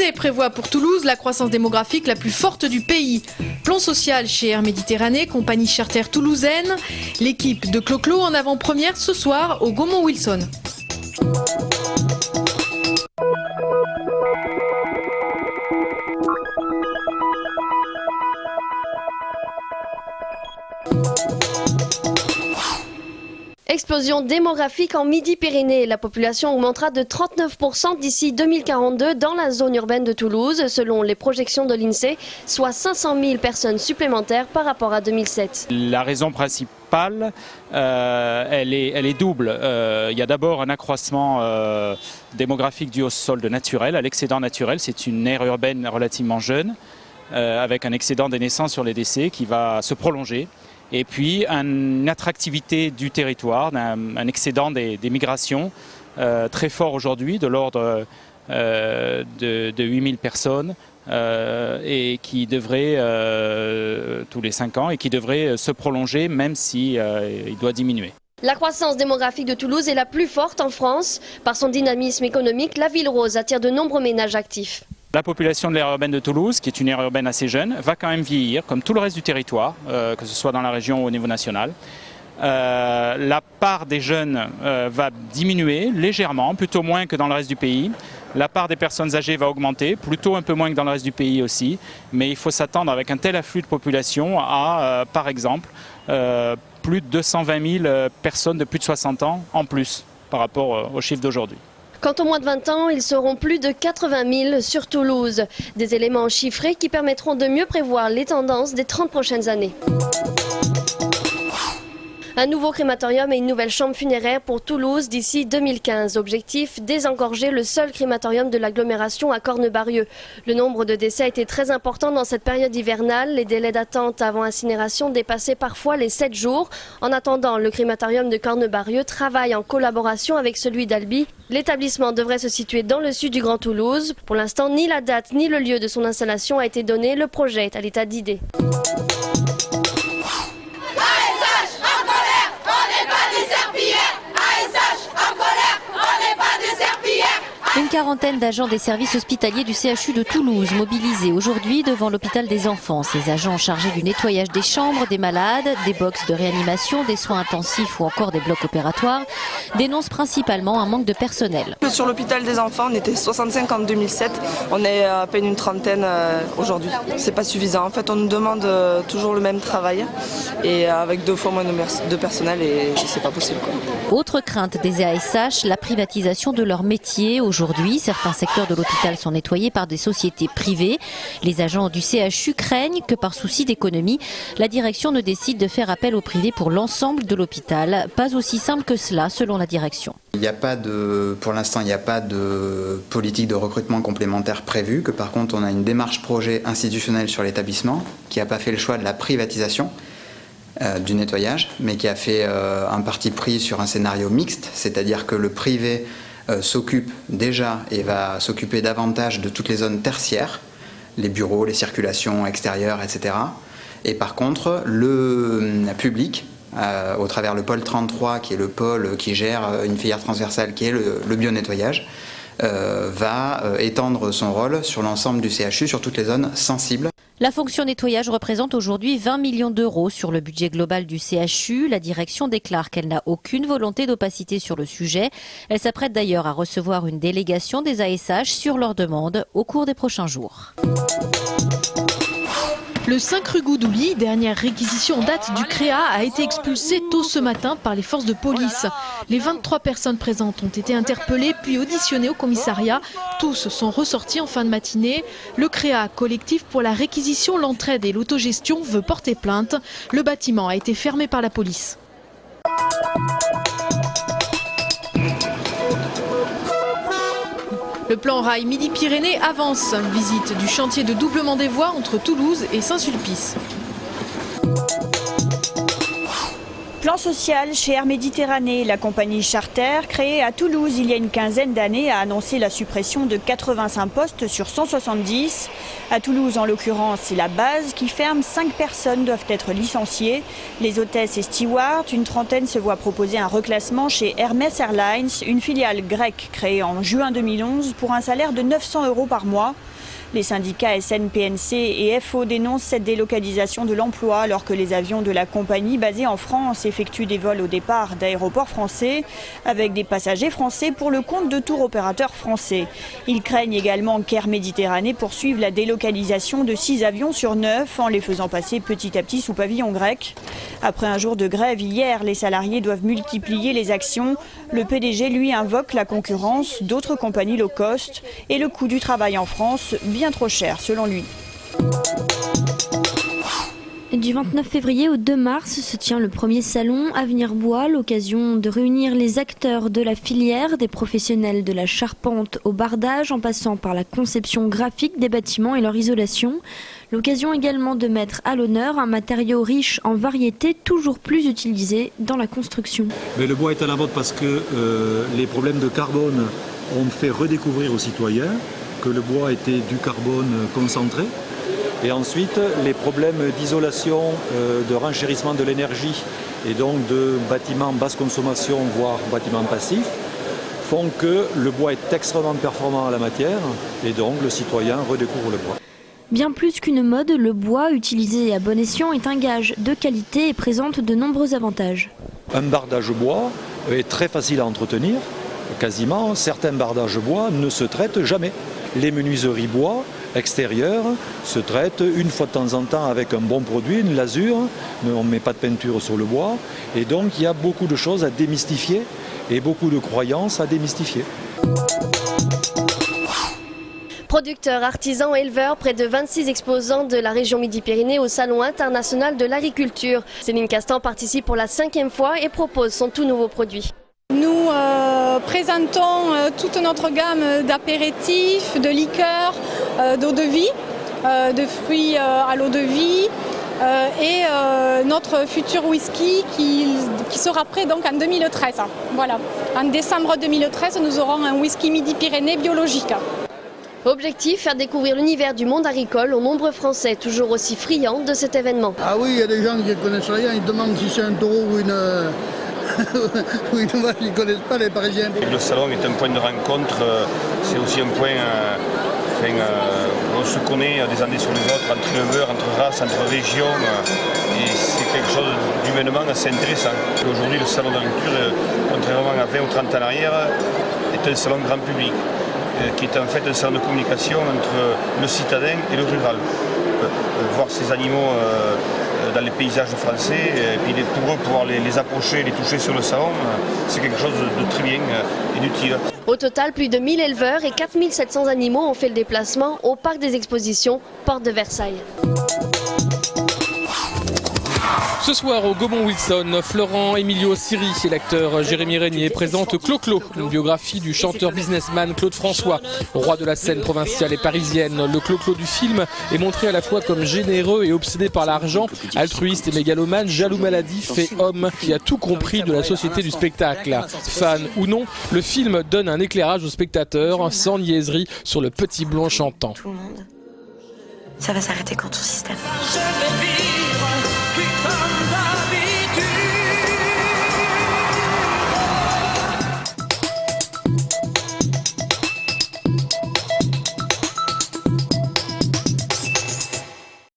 L'INSEE prévoit pour Toulouse la croissance démographique la plus forte du pays. Plan social chez Air Méditerranée, compagnie charter toulousaine. L'équipe de Clo-Clo en avant-première ce soir au Gaumont-Wilson. Explosion démographique en Midi-Pyrénées. La population augmentera de 39% d'ici 2042 dans la zone urbaine de Toulouse, selon les projections de l'INSEE, soit 500 000 personnes supplémentaires par rapport à 2007. La raison principale, elle est double. Il y a d'abord un accroissement démographique dû au solde naturel, à l'excédent naturel. C'est une aire urbaine relativement jeune, avec un excédent des naissances sur les décès qui va se prolonger. Et puis une attractivité du territoire, un excédent des migrations très fort aujourd'hui, de l'ordre de 8000 personnes, et qui devrait, tous les 5 ans, et qui devrait se prolonger même si il doit diminuer. La croissance démographique de Toulouse est la plus forte en France. Par son dynamisme économique, la ville rose attire de nombreux ménages actifs. La population de l'aire urbaine de Toulouse, qui est une aire urbaine assez jeune, va quand même vieillir, comme tout le reste du territoire, que ce soit dans la région ou au niveau national. La part des jeunes va diminuer légèrement, plutôt moins que dans le reste du pays. La part des personnes âgées va augmenter, plutôt un peu moins que dans le reste du pays aussi. Mais il faut s'attendre avec un tel afflux de population à, par exemple, plus de 220 000 personnes de plus de 60 ans en plus par rapport aux chiffres d'aujourd'hui. Quant aux moins de 20 ans, ils seront plus de 80 000 sur Toulouse. Des éléments chiffrés qui permettront de mieux prévoir les tendances des 30 prochaines années. Un nouveau crématorium et une nouvelle chambre funéraire pour Toulouse d'ici 2015. Objectif, désengorger le seul crématorium de l'agglomération à Cornebarieux. Le nombre de décès a été très important dans cette période hivernale. Les délais d'attente avant incinération dépassaient parfois les 7 jours. En attendant, le crématorium de Cornebarieux travaille en collaboration avec celui d'Albi. L'établissement devrait se situer dans le sud du Grand Toulouse. Pour l'instant, ni la date ni le lieu de son installation a été donné. Le projet est à l'état d'idée. Une quarantaine d'agents des services hospitaliers du CHU de Toulouse mobilisés aujourd'hui devant l'hôpital des enfants. Ces agents chargés du nettoyage des chambres, des malades, des box de réanimation, des soins intensifs ou encore des blocs opératoires dénoncent principalement un manque de personnel. Sur l'hôpital des enfants, on était 65 en 2007, on est à peine une trentaine aujourd'hui. C'est pas suffisant. En fait, on nous demande toujours le même travail et avec 2 fois moins de personnel et c'est pas possible, quoi. Autre crainte des ASH, la privatisation de leur métier. Aujourd'hui, certains secteurs de l'hôpital sont nettoyés par des sociétés privées. Les agents du CHU craignent que par souci d'économie, la direction ne décide de faire appel au privé pour l'ensemble de l'hôpital. Pas aussi simple que cela, selon la direction. Pour l'instant, il n'y a pas de politique de recrutement complémentaire prévue, que par contre, on a une démarche projet institutionnelle sur l'établissement qui n'a pas fait le choix de la privatisation du nettoyage, mais qui a fait un parti pris sur un scénario mixte, c'est-à-dire que le privé s'occupe déjà et va s'occuper davantage de toutes les zones tertiaires, les bureaux, les circulations extérieures, etc. Et par contre, le public, au travers le pôle 33, qui est le pôle qui gère une filière transversale, qui est le bio-nettoyage, va étendre son rôle sur l'ensemble du CHU, sur toutes les zones sensibles. La fonction nettoyage représente aujourd'hui 20 millions d'euros sur le budget global du CHU. La direction déclare qu'elle n'a aucune volonté d'opacité sur le sujet. Elle s'apprête d'ailleurs à recevoir une délégation des ASH sur leur demande au cours des prochains jours. Le 5 rue Goudouli, dernière réquisition en date du CREA, a été expulsé tôt ce matin par les forces de police. Les 23 personnes présentes ont été interpellées puis auditionnées au commissariat. Tous sont ressortis en fin de matinée. Le CREA, collectif pour la réquisition, l'entraide et l'autogestion, veut porter plainte. Le bâtiment a été fermé par la police. Le plan rail Midi-Pyrénées avance. Visite du chantier de doublement des voies entre Toulouse et Saint-Sulpice. Plan social chez Air Méditerranée. La compagnie Charter, créée à Toulouse il y a une quinzaine d'années, a annoncé la suppression de 85 postes sur 170. À Toulouse, en l'occurrence, c'est la base qui ferme. 5 personnes doivent être licenciées. Les hôtesses et stewards, une trentaine se voient proposer un reclassement chez Hermès Airlines, une filiale grecque créée en juin 2011 pour un salaire de 900 € par mois. Les syndicats SNPNC et FO dénoncent cette délocalisation de l'emploi alors que les avions de la compagnie basée en France effectuent des vols au départ d'aéroports français avec des passagers français pour le compte de tour opérateurs français. Ils craignent également qu'Air Méditerranée poursuive la délocalisation de 6 avions sur 9 en les faisant passer petit à petit sous pavillon grec. Après un jour de grève hier, les salariés doivent multiplier les actions. Le PDG, lui, invoque la concurrence d'autres compagnies low cost et le coût du travail en France bien trop cher selon lui. Du 29 février au 2 mars se tient le premier salon Avenir Bois, l'occasion de réunir les acteurs de la filière, des professionnels de la charpente au bardage, en passant par la conception graphique des bâtiments et leur isolation. L'occasion également de mettre à l'honneur un matériau riche en variétés, toujours plus utilisé dans la construction. Mais le bois est à la mode parce que les problèmes de carbone ont fait redécouvrir aux citoyens que le bois était du carbone concentré. Et ensuite, les problèmes d'isolation, de renchérissement de l'énergie et donc de bâtiments basse consommation, voire bâtiments passifs, font que le bois est extrêmement performant à la matière et donc le citoyen redécouvre le bois. Bien plus qu'une mode, le bois utilisé à bon escient est un gage de qualité et présente de nombreux avantages. Un bardage bois est très facile à entretenir. Quasiment, certains bardages bois ne se traitent jamais. Les menuiseries bois extérieures se traitent une fois de temps en temps avec un bon produit, une lasure, mais on ne met pas de peinture sur le bois. Et donc il y a beaucoup de choses à démystifier et beaucoup de croyances à démystifier. Producteurs, artisans, éleveurs, près de 26 exposants de la région Midi-Pyrénées au Salon international de l'agriculture. Céline Castan participe pour la 5e fois et propose son tout nouveau produit. Nous présentons toute notre gamme d'apéritifs, de liqueurs, d'eau de vie, de fruits à l'eau de vie et notre futur whisky qui sera prêt donc en 2013. Voilà. En décembre 2013, nous aurons un whisky Midi-Pyrénées biologique. Objectif, faire découvrir l'univers du monde agricole aux nombreux Français, toujours aussi friands de cet événement. Ah oui, il y a des gens qui ne connaissent rien, ils demandent si c'est un taureau ou une... oui, ils ne connaissent pas les Parisiens. Le salon est un point de rencontre, c'est aussi un point où on se connaît des années sur les autres, entre éleveurs, entre races, entre régions, et c'est quelque chose d'humainement assez intéressant. Aujourd'hui, le salon de l'agriculture, contrairement à 20 ou 30 ans en arrière, est un salon grand public, qui est en fait un salon de communication entre le citadin et le rural. Voir ces animaux dans les paysages français, et puis pour eux pouvoir les approcher, les toucher sur le salon, c'est quelque chose de très bien et d'utile. Au total, plus de 1000 éleveurs et 4700 animaux ont fait le déplacement au parc des expositions, porte de Versailles. Ce soir au Gaumont-Wilson, Florent Emilio Siri et l'acteur Jérémy Régnier présentent Clo-Clo, une biographie du chanteur businessman Claude François. Roi de la scène provinciale et parisienne, le Clo-Clo du film est montré à la fois comme généreux et obsédé par l'argent, altruiste et mégalomane, jaloux maladif et homme qui a tout compris de la société du spectacle. Fan ou non, le film donne un éclairage aux spectateurs sans niaiserie sur le petit blond chantant. Ça va s'arrêter quand ton système